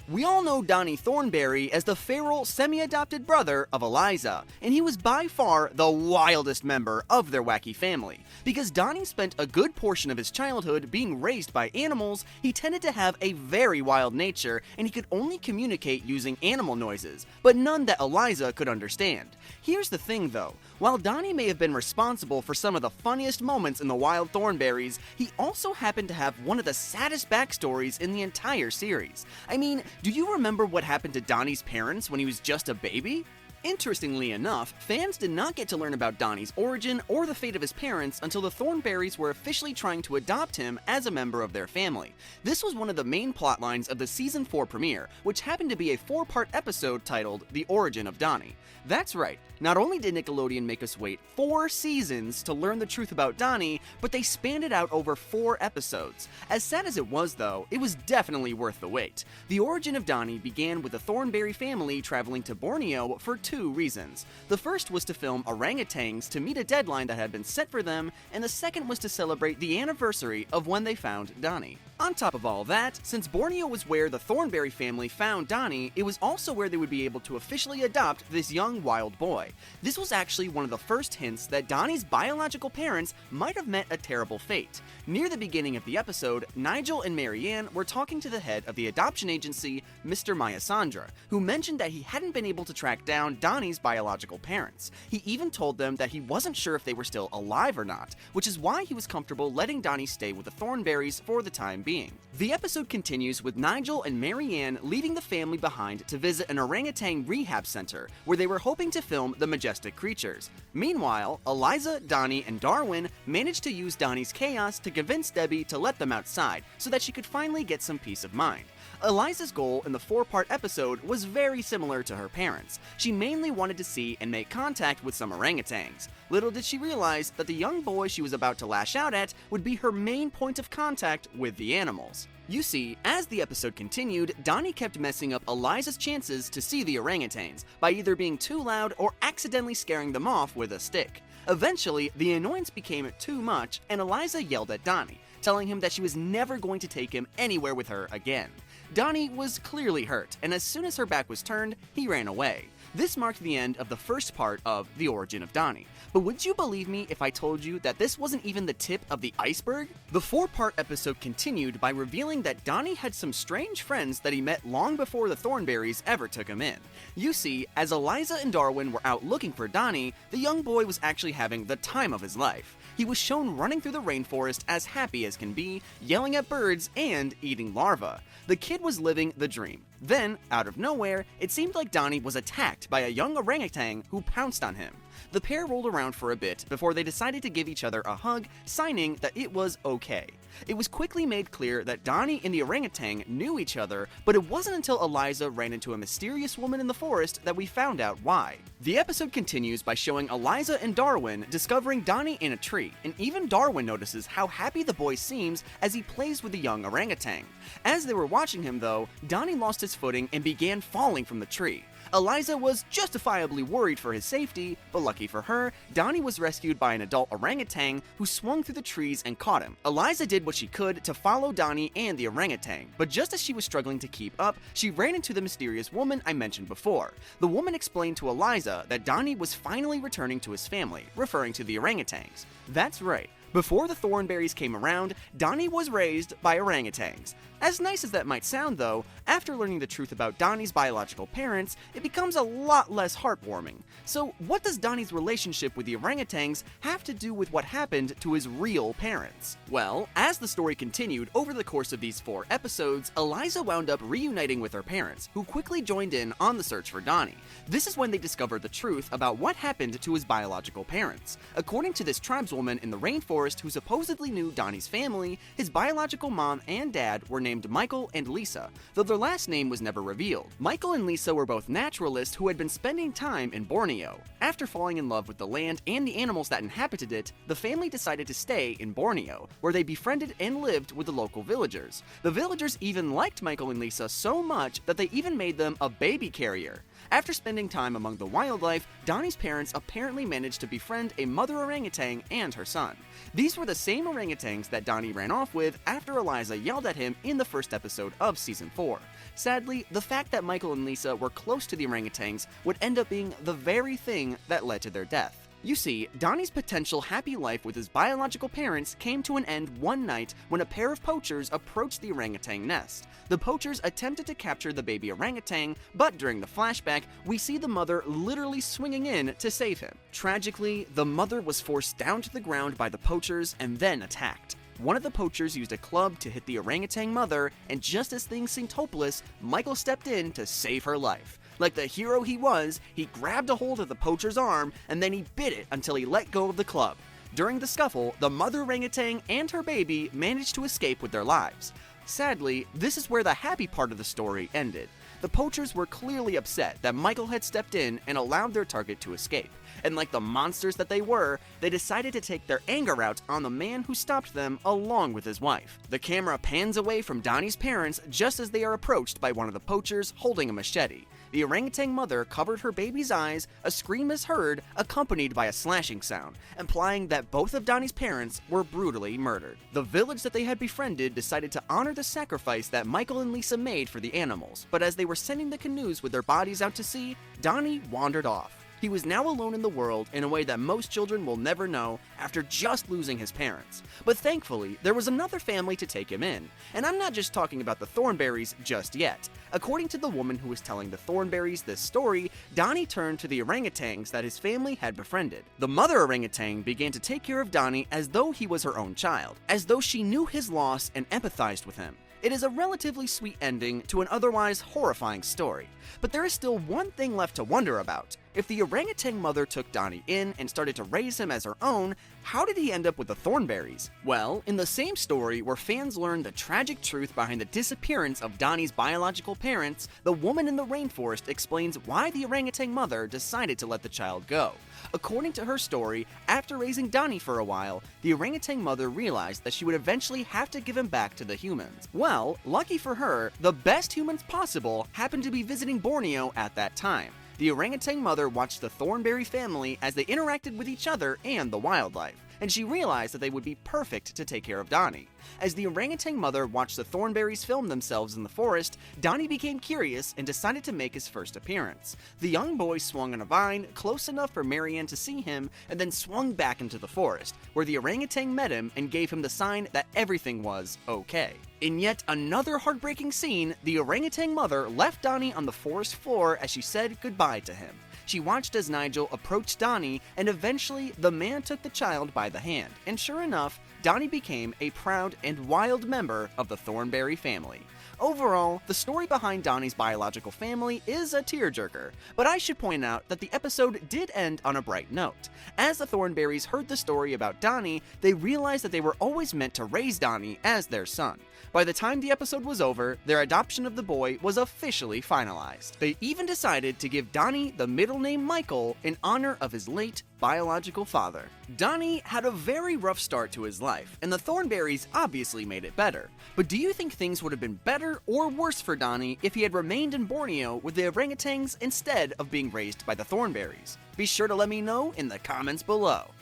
We all know Donnie Thornberry as the feral, semi-adopted brother of Eliza, and he was by far the wildest member of their wacky family. Because Donnie spent a good portion of his childhood being raised by animals, he tended to have a very wild nature, and he could only communicate using animal noises, but none that Eliza could understand. Here's the thing though, while Donnie may have been responsible for some of the funniest moments in the Wild Thornberrys, he also happened to have one of the saddest backstories in the entire series. I mean, do you remember what happened to Donnie's parents when he was just a baby? Interestingly enough, fans did not get to learn about Donnie's origin or the fate of his parents until the Thornberrys were officially trying to adopt him as a member of their family. This was one of the main plotlines of the Season 4 premiere, which happened to be a 4-part episode titled The Origin of Donnie. That's right, not only did Nickelodeon make us wait 4 seasons to learn the truth about Donnie, but they spanned it out over 4 episodes. As sad as it was though, it was definitely worth the wait. The Origin of Donnie began with the Thornberry family traveling to Borneo for 2 reasons. The first was to film orangutans to meet a deadline that had been set for them, and the second was to celebrate the anniversary of when they found Donnie. On top of all that, since Borneo was where the Thornberry family found Donnie, it was also where they would be able to officially adopt this young wild boy. This was actually one of the first hints that Donnie's biological parents might have met a terrible fate. Near the beginning of the episode, Nigel and Marianne were talking to the head of the adoption agency, Mr. Mayasandra, who mentioned that he hadn't been able to track down Donnie's biological parents. He even told them that he wasn't sure if they were still alive or not, which is why he was comfortable letting Donnie stay with the Thornberrys for the time being. The episode continues with Nigel and Marianne leaving the family behind to visit an orangutan rehab center where they were hoping to film the majestic creatures. Meanwhile, Eliza, Donnie, and Darwin managed to use Donnie's chaos to convince Debbie to let them outside so that she could finally get some peace of mind. Eliza's goal in the 4-part episode was very similar to her parents. She mainly wanted to see and make contact with some orangutans. Little did she realize that the young boy she was about to lash out at would be her main point of contact with the animals. You see, as the episode continued, Donnie kept messing up Eliza's chances to see the orangutans by either being too loud or accidentally scaring them off with a stick. Eventually, the annoyance became too much, and Eliza yelled at Donnie, telling him that she was never going to take him anywhere with her again. Donnie was clearly hurt, and as soon as her back was turned, he ran away. This marked the end of the first part of The Origin of Donnie. But would you believe me if I told you that this wasn't even the tip of the iceberg? The 4-part episode continued by revealing that Donnie had some strange friends that he met long before the Thornberrys ever took him in. You see, as Eliza and Darwin were out looking for Donnie, the young boy was actually having the time of his life. He was shown running through the rainforest as happy as can be, yelling at birds and eating larvae. The kid was living the dream. Then, out of nowhere, it seemed like Donnie was attacked by a young orangutan who pounced on him. The pair rolled around for a bit before they decided to give each other a hug, signing that it was okay. It was quickly made clear that Donnie and the orangutan knew each other, but it wasn't until Eliza ran into a mysterious woman in the forest that we found out why. The episode continues by showing Eliza and Darwin discovering Donnie in a tree, and even Darwin notices how happy the boy seems as he plays with the young orangutan. As they were watching him though, Donnie lost his footing and began falling from the tree. Eliza was justifiably worried for his safety, but lucky for her, Donnie was rescued by an adult orangutan who swung through the trees and caught him. Eliza did what she could to follow Donnie and the orangutan, but just as she was struggling to keep up, she ran into the mysterious woman I mentioned before. The woman explained to Eliza that Donnie was finally returning to his family, referring to the orangutans. That's right. Before the Thornberrys came around, Donnie was raised by orangutans. As nice as that might sound though, after learning the truth about Donnie's biological parents, it becomes a lot less heartwarming. So what does Donnie's relationship with the orangutans have to do with what happened to his real parents? Well, as the story continued over the course of these 4 episodes, Eliza wound up reuniting with her parents, who quickly joined in on the search for Donnie. This is when they discovered the truth about what happened to his biological parents. According to this tribeswoman in the rainforest who supposedly knew Donnie's family, his biological mom and dad were named Michael and Lisa, though their last name was never revealed. Michael and Lisa were both naturalists who had been spending time in Borneo. After falling in love with the land and the animals that inhabited it, the family decided to stay in Borneo, where they befriended and lived with the local villagers. The villagers even liked Michael and Lisa so much that they even made them a baby carrier. After spending time among the wildlife, Donnie's parents apparently managed to befriend a mother orangutan and her son. These were the same orangutans that Donnie ran off with after Eliza yelled at him in the first episode of Season 4. Sadly, the fact that Michael and Lisa were close to the orangutans would end up being the very thing that led to their death. You see, Donnie's potential happy life with his biological parents came to an end one night when a pair of poachers approached the orangutan nest. The poachers attempted to capture the baby orangutan, but during the flashback, we see the mother literally swinging in to save him. Tragically, the mother was forced down to the ground by the poachers and then attacked. One of the poachers used a club to hit the orangutan mother, and just as things seemed hopeless, Michael stepped in to save her life. Like the hero he was, he grabbed a hold of the poacher's arm, and then he bit it until he let go of the club. During the scuffle, the mother orangutan and her baby managed to escape with their lives. Sadly, this is where the happy part of the story ended. The poachers were clearly upset that Michael had stepped in and allowed their target to escape, and like the monsters that they were, they decided to take their anger out on the man who stopped them along with his wife. The camera pans away from Donnie's parents just as they are approached by one of the poachers holding a machete. The orangutan mother covered her baby's eyes, a scream is heard, accompanied by a slashing sound, implying that both of Donnie's parents were brutally murdered. The village that they had befriended decided to honor the sacrifice that Michael and Lisa made for the animals, but as they were sending the canoes with their bodies out to sea, Donnie wandered off. He was now alone in the world in a way that most children will never know after just losing his parents. But thankfully, there was another family to take him in. And I'm not just talking about the Thornberrys just yet. According to the woman who was telling the Thornberrys this story, Donnie turned to the orangutans that his family had befriended. The mother orangutan began to take care of Donnie as though he was her own child, as though she knew his loss and empathized with him. It is a relatively sweet ending to an otherwise horrifying story. But there is still one thing left to wonder about. If the orangutan mother took Donnie in and started to raise him as her own, how did he end up with the Thornberrys? Well, in the same story where fans learn the tragic truth behind the disappearance of Donnie's biological parents, the woman in the rainforest explains why the orangutan mother decided to let the child go. According to her story, after raising Donnie for a while, the orangutan mother realized that she would eventually have to give him back to the humans. Well, lucky for her, the best humans possible happened to be visiting Borneo at that time. The orangutan mother watched the Thornberry family as they interacted with each other and the wildlife, and she realized that they would be perfect to take care of Donnie. As the orangutan mother watched the Thornberrys film themselves in the forest, Donnie became curious and decided to make his first appearance. The young boy swung on a vine close enough for Marianne to see him and then swung back into the forest, where the orangutan met him and gave him the sign that everything was okay. In yet another heartbreaking scene, the orangutan mother left Donnie on the forest floor as she said goodbye to him. She watched as Nigel approached Donnie, and eventually the man took the child by the hand, and sure enough, Donnie became a proud and wild member of the Thornberry family. Overall, the story behind Donnie's biological family is a tearjerker, but I should point out that the episode did end on a bright note. As the Thornberrys heard the story about Donnie, they realized that they were always meant to raise Donnie as their son. By the time the episode was over, their adoption of the boy was officially finalized. They even decided to give Donnie the middle name Michael in honor of his late biological father. Donnie had a very rough start to his life, and the Thornberrys obviously made it better. But do you think things would have been better or worse for Donnie if he had remained in Borneo with the orangutans instead of being raised by the Thornberrys? Be sure to let me know in the comments below.